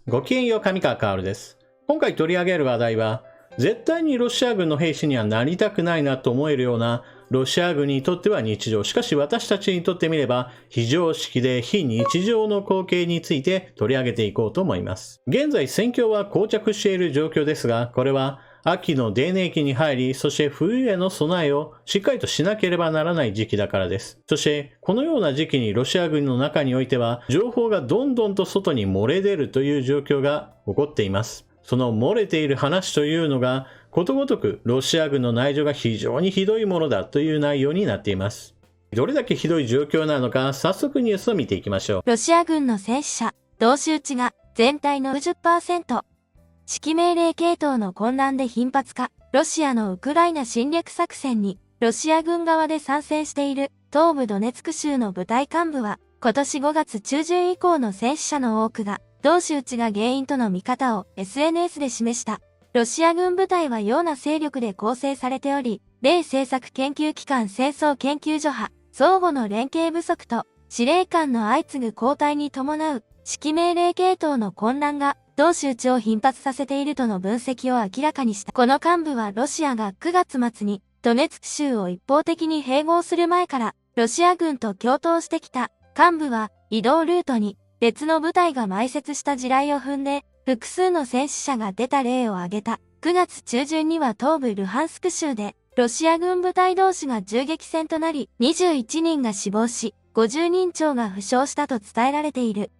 ごきげんよう、上川薫です。今回取り上げる話題は、絶対にロシア軍の兵士にはなりたくないなと思えるような、ロシア軍にとっては日常、しかし私たちにとってみれば、非常識で非日常の光景について取り上げていこうと思います。現在、戦況は膠着している状況ですが、これは、秋の泥濘期に入り、そして冬への備えをしっかりとしなければならない時期だからです。そして、このような時期にロシア軍の中においては、情報がどんどんと外に漏れ出るという状況が起こっています。その漏れている話というのが、ことごとくロシア軍の内情が非常にひどいものだという内容になっています。どれだけひどい状況なのか、早速ニュースを見ていきましょう。ロシア軍の戦死者、同士討ちが全体の 60%。指揮命令系統の混乱で頻発化、ロシアのウクライナ侵略作戦に、ロシア軍側で参戦している東部ドネツク州の部隊幹部は、今年5月中旬以降の戦死者の多くが、同士討ちが原因との見方を SNS で示した。ロシア軍部隊はような勢力で構成されており、米政策研究機関戦争研究所派、相互の連携不足と、司令官の相次ぐ交代に伴う、指揮命令系統の混乱が、同士討ちを頻発させているとの分析を明らかにした。この幹部はロシアが9月末にドネツク州を一方的に併合する前からロシア軍と共闘してきた。幹部は移動ルートに別の部隊が埋設した地雷を踏んで複数の戦死者が出た例を挙げた。9月中旬には東部ルハンスク州でロシア軍部隊同士が銃撃戦となり21人が死亡し50人超が負傷したと伝えられている。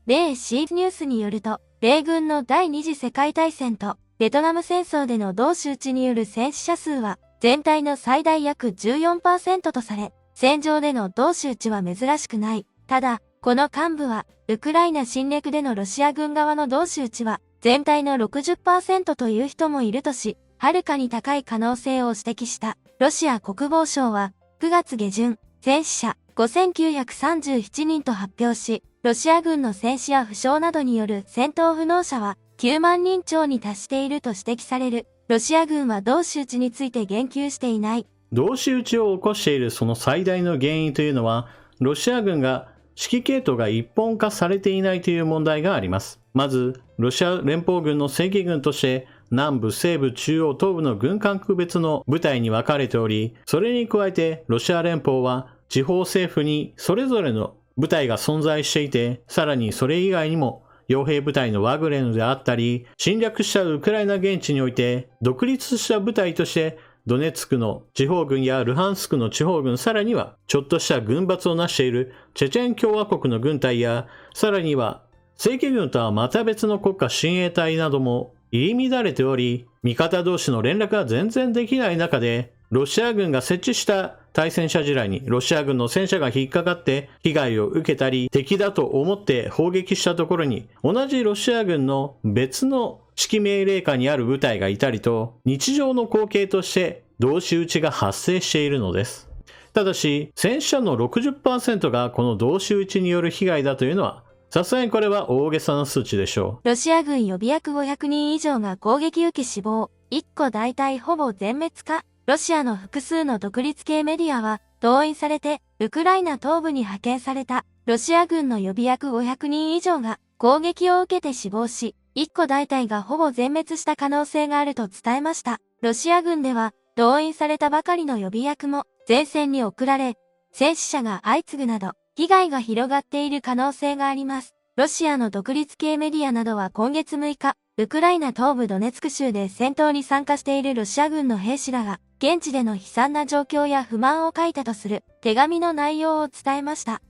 米シーズニュースによると、米軍の第二次世界大戦とベトナム戦争での同士討ちによる戦死者数は全体の最大約 14% とされ、戦場での同士討ちは珍しくない。ただ、この幹部は、ウクライナ侵略でのロシア軍側の同士討ちは全体の 60% という人もいるとし、はるかに高い可能性を指摘した。ロシア国防省は9月下旬、戦死者5937人と発表し、ロシア軍の戦死や負傷などによる戦闘不能者は9万人超に達していると指摘される。ロシア軍は同士討ちについて言及していない。同士討ちを起こしているその最大の原因というのは、ロシア軍が指揮系統が一本化されていないという問題があります。まず、ロシア連邦軍の正規軍として、南部、西部、中央、東部の軍管区別の部隊に分かれており、それに加えてロシア連邦は地方政府にそれぞれの部隊が存在していて、さらにそれ以外にも傭兵部隊のワグネルであったり、侵略したウクライナ現地において独立した部隊としてドネツクの地方軍やルハンスクの地方軍、さらにはちょっとした軍閥を成しているチェチェン共和国の軍隊や、さらには正規軍とはまた別の国家親衛隊なども入り乱れており、味方同士の連絡が全然できない中で、ロシア軍が設置した対戦車地雷にロシア軍の戦車が引っかかって被害を受けたり、敵だと思って砲撃したところに同じロシア軍の別の指揮命令下にある部隊がいたりと、日常の光景として同士討ちが発生しているのです。ただし、戦死者の 60% がこの同士討ちによる被害だというのは、さすがにこれは大げさな数値でしょう。ロシア軍予備役500人以上が攻撃受け死亡、1個大隊ほぼ全滅か。ロシアの複数の独立系メディアは、動員されて、ウクライナ東部に派遣された、ロシア軍の予備役500人以上が、攻撃を受けて死亡し、1個大隊がほぼ全滅した可能性があると伝えました。ロシア軍では、動員されたばかりの予備役も、前線に送られ、戦死者が相次ぐなど、被害が広がっている可能性があります。ロシアの独立系メディアなどは今月6日、ウクライナ東部ドネツク州で戦闘に参加しているロシア軍の兵士らが、現地での悲惨な状況や不満を書いたとする手紙の内容を伝えました。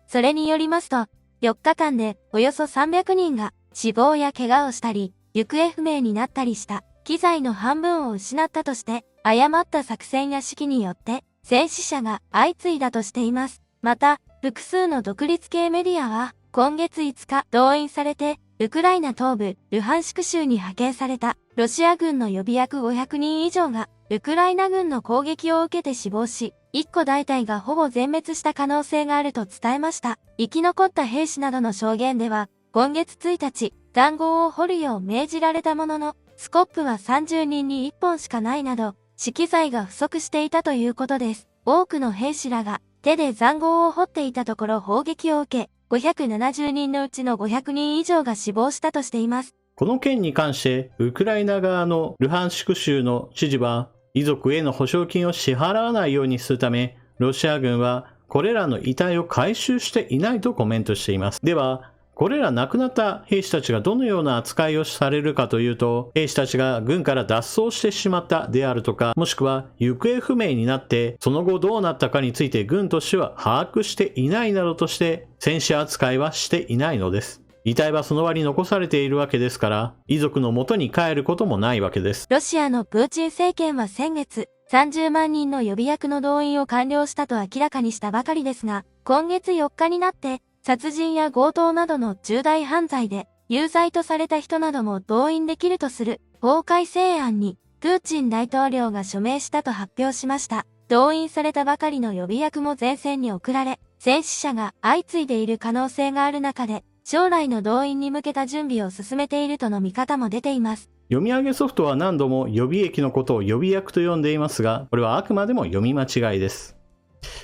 それによりますと、4日間でおよそ300人が死亡や怪我をしたり、行方不明になったりした、機材の半分を失ったとして、誤った作戦や指揮によって戦死者が相次いだとしています。また、複数の独立系メディアは、今月5日動員されて、ウクライナ東部ルハンシク州に派遣されたロシア軍の予備役500人以上がウクライナ軍の攻撃を受けて死亡し、1個大隊がほぼ全滅した可能性があると伝えました。生き残った兵士などの証言では、今月1日、塹壕を掘るよう命じられたものの、スコップは30人に1本しかないなど、資機材が不足していたということです。多くの兵士らが手で塹壕を掘っていたところ砲撃を受け、570人のうちの500人以上が死亡したとしています。この件に関して、ウクライナ側のルハンシク州の知事は、遺族への保証金を支払わないようにするため、ロシア軍はこれらの遺体を回収していないとコメントしています。では、これら亡くなった兵士たちがどのような扱いをされるかというと、兵士たちが軍から脱走してしまったであるとか、もしくは行方不明になってその後どうなったかについて軍としては把握していないなどとして戦死扱いはしていないのです。遺体はその場に残されているわけですから、遺族の元に帰ることもないわけです。ロシアのプーチン政権は先月、30万人の予備役の動員を完了したと明らかにしたばかりですが、今月4日になって、殺人や強盗などの重大犯罪で有罪とされた人なども動員できるとする法改正案にプーチン大統領が署名したと発表しました。動員されたばかりの予備役も前線に送られ、戦死者が相次いでいる可能性がある中で、将来の動員に向けた準備を進めているとの見方も出ています。読み上げソフトは何度も予備役のことを予備役と呼んでいますが、これはあくまでも読み間違いです。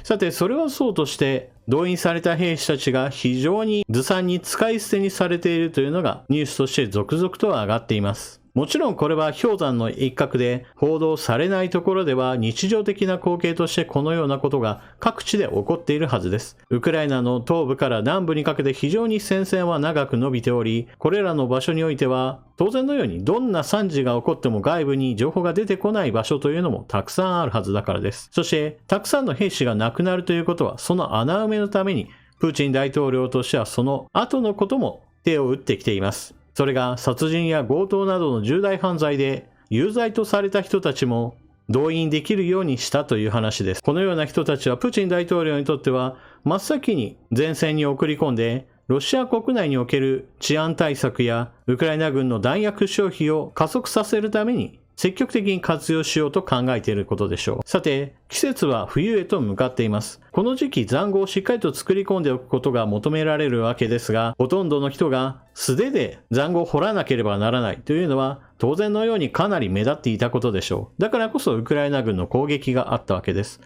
さて、それはそうとして、動員された兵士たちが非常にずさんに使い捨てにされているというのがニュースとして続々と上がっています。もちろんこれは氷山の一角で報道されないところでは日常的な光景としてこのようなことが各地で起こっているはずです。ウクライナの東部から南部にかけて非常に戦線は長く伸びており、これらの場所においては当然のようにどんな惨事が起こっても外部に情報が出てこない場所というのもたくさんあるはずだからです。そしてたくさんの兵士が亡くなるということはその穴埋めのためにプーチン大統領としてはその後のことも手を打ってきています。それが殺人や強盗などの重大犯罪で有罪とされた人たちも動員できるようにしたという話です。このような人たちはプーチン大統領にとっては真っ先に前線に送り込んでロシア国内における治安対策やウクライナ軍の弾薬消費を加速させるために積極的に活用しようと考えていることでしょう。さて、季節は冬へと向かっています。この時期塹壕をしっかりと作り込んでおくことが求められるわけですが、ほとんどの人が素手で塹壕を掘らなければならないというのは当然のようにかなり目立っていたことでしょう。だからこそウクライナ軍の攻撃があったわけです。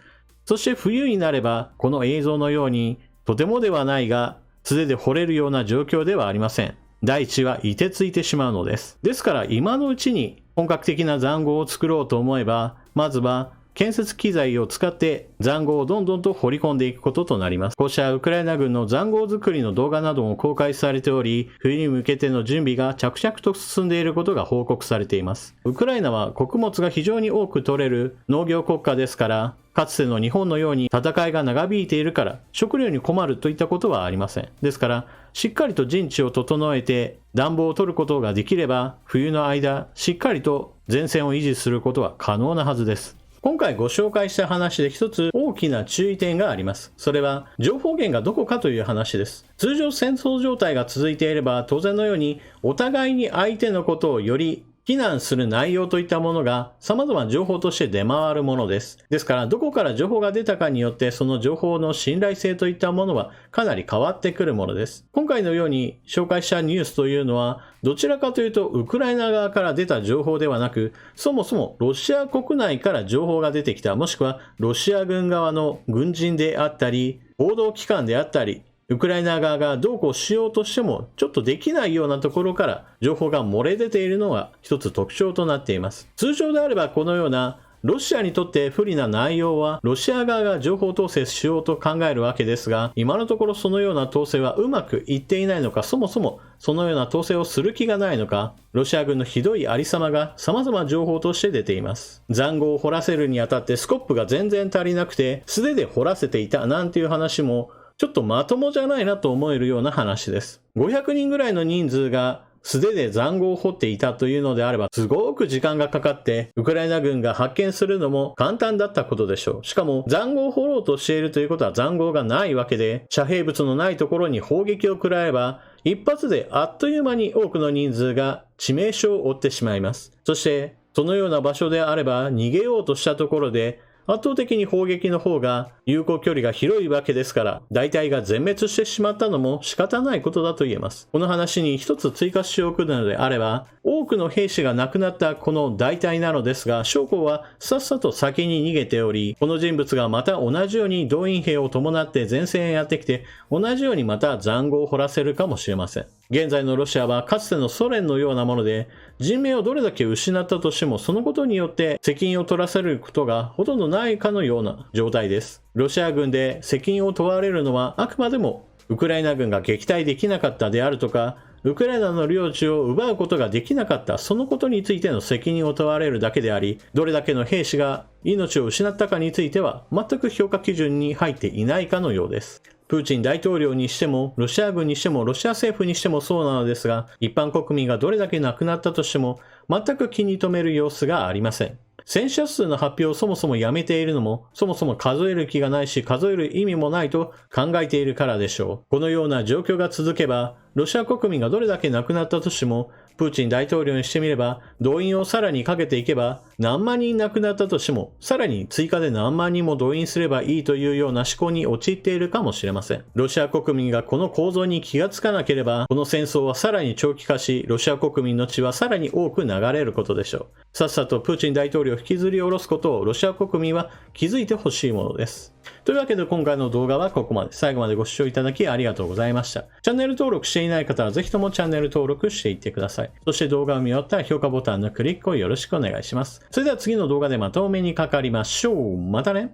そして冬になればこの映像のようにとてもではないが素手で掘れるような状況ではありません。大地は凍てついてしまうのです。ですから今のうちに本格的な塹壕を作ろうと思えば、まずは建設機材を使って塹壕をどんどんと掘り込んでいくこととなります。こうしたウクライナ軍の塹壕作りの動画なども公開されており、冬に向けての準備が着々と進んでいることが報告されています。ウクライナは穀物が非常に多く取れる農業国家ですから、かつての日本のように戦いが長引いているから食料に困るといったことはありません。ですからしっかりと陣地を整えて暖房を取ることができれば冬の間しっかりと前線を維持することは可能なはずです。今回ご紹介した話で一つ大きな注意点があります。それは情報源がどこかという話です。通常戦争状態が続いていれば当然のようにお互いに相手のことをより非難する内容といったものが様々な情報として出回るものです。ですからどこから情報が出たかによってその情報の信頼性といったものはかなり変わってくるものです。今回のように紹介したニュースというのはどちらかというとウクライナ側から出た情報ではなく、そもそもロシア国内から情報が出てきた、もしくはロシア軍側の軍人であったり報道機関であったりウクライナ側がどうこうしようとしてもちょっとできないようなところから情報が漏れ出ているのが一つ特徴となっています。通常であればこのようなロシアにとって不利な内容はロシア側が情報統制しようと考えるわけですが、今のところそのような統制はうまくいっていないのか、そもそもそのような統制をする気がないのか、ロシア軍のひどいありさまが様々情報として出ています。塹壕を掘らせるにあたってスコップが全然足りなくて素手で掘らせていたなんていう話もちょっとまともじゃないなと思えるような話です。500人ぐらいの人数が素手で塹壕を掘っていたというのであればすごく時間がかかってウクライナ軍が発見するのも簡単だったことでしょう。しかも塹壕を掘ろうとしているということは塹壕がないわけで、遮蔽物のないところに砲撃を食らえば一発であっという間に多くの人数が致命傷を負ってしまいます。そしてそのような場所であれば逃げようとしたところで圧倒的に砲撃の方が有効距離が広いわけですから、大隊が全滅してしまったのも仕方ないことだと言えます。この話に一つ追加しておくのであれば、多くの兵士が亡くなったこの大隊なのですが、将校はさっさと先に逃げており、この人物がまた同じように動員兵を伴って前線へやってきて、同じようにまた塹壕を掘らせるかもしれません。現在のロシアはかつてのソ連のようなもので、人命をどれだけ失ったとしても、そのことによって責任を取らせることがほとんどないかのような状態です。ロシア軍で責任を問われるのはあくまでもウクライナ軍が撃退できなかったであるとか、ウクライナの領地を奪うことができなかった、そのことについての責任を問われるだけであり、どれだけの兵士が命を失ったかについては全く評価基準に入っていないかのようです。プーチン大統領にしても、ロシア軍にしても、ロシア政府にしてもそうなのですが、一般国民がどれだけ亡くなったとしても、全く気に留める様子がありません。戦死者数の発表をそもそもやめているのも、そもそも数える気がないし、数える意味もないと考えているからでしょう。このような状況が続けば、ロシア国民がどれだけ亡くなったとしても、プーチン大統領にしてみれば、動員をさらにかけていけば、何万人亡くなったとしても、さらに追加で何万人も動員すればいいというような思考に陥っているかもしれません。ロシア国民がこの構造に気がつかなければ、この戦争はさらに長期化し、ロシア国民の血はさらに多く流れることでしょう。さっさとプーチン大統領を引きずり下ろすことをロシア国民は気づいてほしいものです。というわけで今回の動画はここまで。最後までご視聴いただきありがとうございました。チャンネル登録していない方はぜひともチャンネル登録していってください。そして動画を見終わったら評価ボタンのクリックをよろしくお願いします。それでは次の動画でまたお目にかかりましょう。またね。